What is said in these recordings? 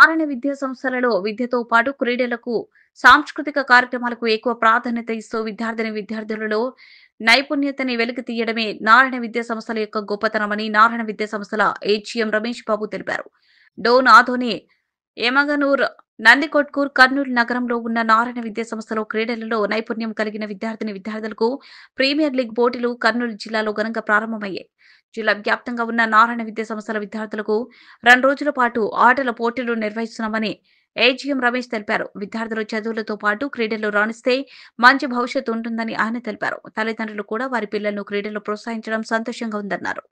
నారాయణ విద్యా సంస్థలలో విద్యతో పాటు క్రీడలకు, సాంస్కృతిక కార్యక్రమాలకు ఎక్కువ ప్రాధాన్యత ఇస్తూ విద్యార్థులలో నైపుణ్యతని వెలికి తీయడమే నారాయణ విద్యా సంస్థల యొక్క గొప్పతనమని నారాయణ విద్యా సంస్థల హెచ్ఎం రమేష్ బాబు తెలిపారు. డోన్ ఆధోని యమగనూర్, నందికొట్కూర్, కర్నూలు నగరంలో ఉన్న నారాయణ విద్యా సంస్థలో క్రీడలలో నైపుణ్యం కలిగిన విద్యార్థులకు ప్రీమియర్ లీగ్ పోటీలు కర్నూలు జిల్లాలో ఘనంగా ప్రారంభమయ్యాయి. జిల్లా వ్యాప్తంగా ఉన్న నారాయణ విద్యా సంస్థల విద్యార్థులకు 2 రోజుల పాటు ఆటల పోటీలు నిర్వహిస్తున్నామని ఏజీఎం రమేష్ తెలిపారు. విద్యార్థులు చదువులతో పాటు క్రీడల్లో రాణిస్తే మంచి భవిష్యత్తు ఉంటుందని ఆయన తెలిపారు. తల్లిదండ్రులు కూడా వారి పిల్లలను క్రీడల్లో ప్రోత్సహించడం సంతోషంగా ఉందన్నారు.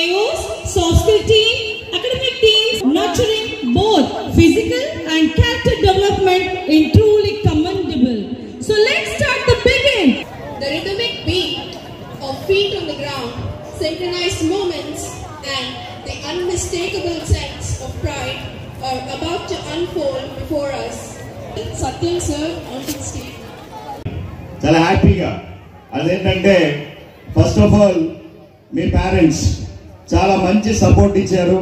AOs, soft skill team, academic teams, nurturing both physical and character development is truly commendable. So let's start the begin. The rhythmic beat of feet on the ground, synchronized movements, and the unmistakable sense of pride are about to unfold before us. Satyam sir onto the stage. చాలా హ్యాపీగా అదేంటంటే first of all me parents చాలా మంచి support ఇచ్చారు.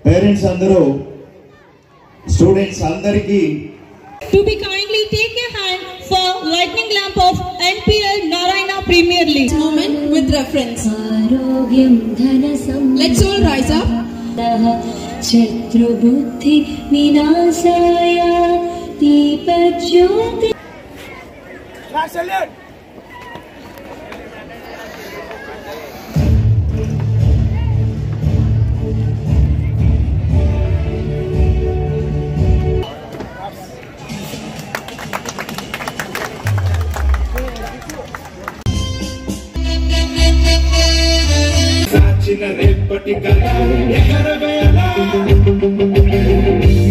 Parents అందరూ students అందరికీ To be kindly take a hand for lightning lamp of NPL Narayana Premier League. Moment with reference. Let's all rise up. Chaturbuddhi vinasaya deepajyoti.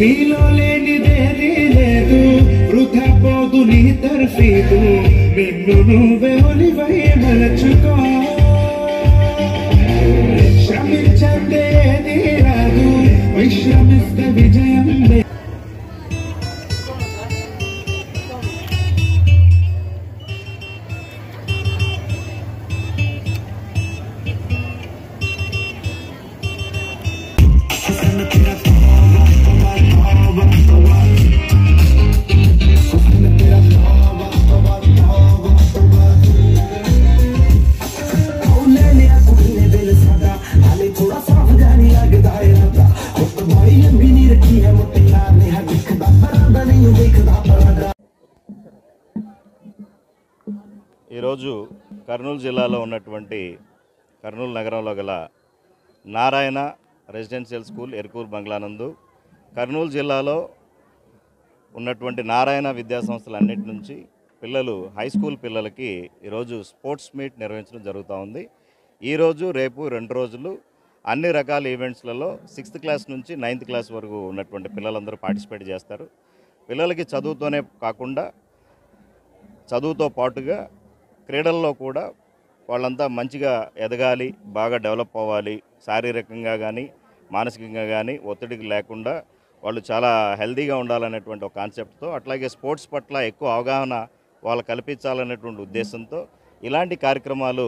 మీలో లేనిదేదీ లేదు, వృధా పోదు నీ తర్ఫీదు, నిన్ను నువ్వే ఒలివై మలచుకో. శ్రమించండి ఏది రాదు, విశ్రమిస్తే విజయం. ఈరోజు కర్నూలు జిల్లాలో ఉన్నటువంటి కర్నూలు నగరంలో గల నారాయణ రెసిడెన్షియల్ స్కూల్ ఎర్కూర్ బంగ్లానందు కర్నూలు జిల్లాలో ఉన్నటువంటి నారాయణ విద్యా సంస్థలన్నిటి నుంచి పిల్లలు హై స్కూల్ పిల్లలకి ఈరోజు స్పోర్ట్స్ మీట్ నిర్వహించడం జరుగుతూ ఉంది. ఈరోజు రేపు 2 రోజులు అన్ని రకాల ఈవెంట్స్లలో 6th క్లాస్ నుంచి 9th క్లాస్ వరకు ఉన్నటువంటి పిల్లలందరూ పార్టిసిపేట్ చేస్తారు. పిల్లలకి చదువుతోనే కాకుండా చదువుతో పాటుగా క్రీడల్లో కూడా వాళ్ళంతా మంచిగా ఎదగాలి, బాగా డెవలప్ అవ్వాలి, శారీరకంగా కానీ మానసికంగా కానీ ఒత్తిడికి లేకుండా వాళ్ళు చాలా హెల్తీగా ఉండాలనేటువంటి ఒక కాన్సెప్ట్తో, అట్లాగే స్పోర్ట్స్ పట్ల ఎక్కువ అవగాహన వాళ్ళు కల్పించాలనేటువంటి ఉద్దేశంతో ఇలాంటి కార్యక్రమాలు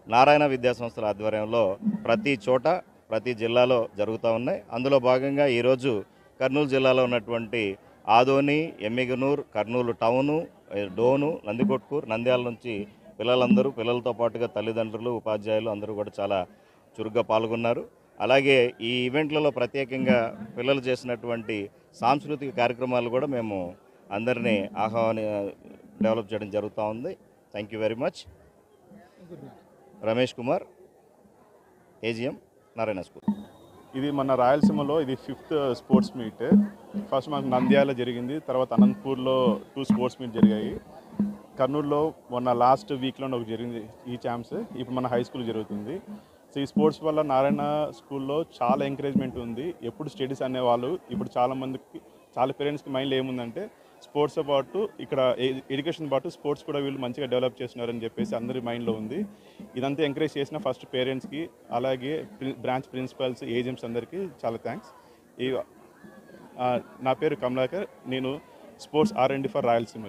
నారాయణ విద్యా సంస్థల ఆధ్వర్యంలో ప్రతి చోట ప్రతి జిల్లాలో జరుగుతూ ఉన్నాయి. అందులో భాగంగా ఈరోజు కర్నూలు జిల్లాలో ఉన్నటువంటి ఆదోని, ఎమ్మిగనూర్, కర్నూలు టౌను, డోను, నందికొట్కూర్, నంద్యాల నుంచి పిల్లలతో పాటుగా తల్లిదండ్రులు, ఉపాధ్యాయులు అందరూ కూడా చాలా చురుగ్గా పాల్గొన్నారు. అలాగే ఈ ఈవెంట్లలో ప్రత్యేకంగా పిల్లలు చేసినటువంటి సాంస్కృతిక కార్యక్రమాలు కూడా మేము అందరినీ డెవలప్ చేయడం జరుగుతూ ఉంది. Thank you very much. Ramesh Kumar, AGM Narayana school. ఇది మన రాయలసీమలో ఇది 5th స్పోర్ట్స్ మీట్. ఫస్ట్ మనకు నంద్యాల జరిగింది, తర్వాత అనంతపూర్లో 2 స్పోర్ట్స్ మీట్ జరిగాయి. కర్నూలులో మొన్న లాస్ట్ వీక్లో ఒకటి జరిగింది ఈ ఛాంప్స్. ఇప్పుడు మన హై స్కూల్ జరుగుతుంది. సో ఈ స్పోర్ట్స్ వల్ల నారాయణ స్కూల్లో చాలా ఎంకరేజ్మెంట్ ఉంది. ఎప్పుడు స్టడీస్ అనేవాళ్ళు ఇప్పుడు చాలా పేరెంట్స్కి మైండ్లో ఏముందంటే స్పోర్ట్స్తో పాటు ఇక్కడ ఎడ్యుకేషన్ పాటు స్పోర్ట్స్ కూడా వీళ్ళు మంచిగా డెవలప్ చేస్తున్నారని చెప్పేసి అందరి మైండ్లో ఉంది. ఇదంతా ఎంకరేజ్ చేసిన ఫస్ట్ పేరెంట్స్కి, అలాగే బ్రాంచ్ ప్రిన్సిపల్స్, ఏజెంట్స్ అందరికీ చాలా థ్యాంక్స్. నా పేరు కమలాకర్. నేను స్పోర్ట్స్ R&D ఫర్ రాయలసీమ.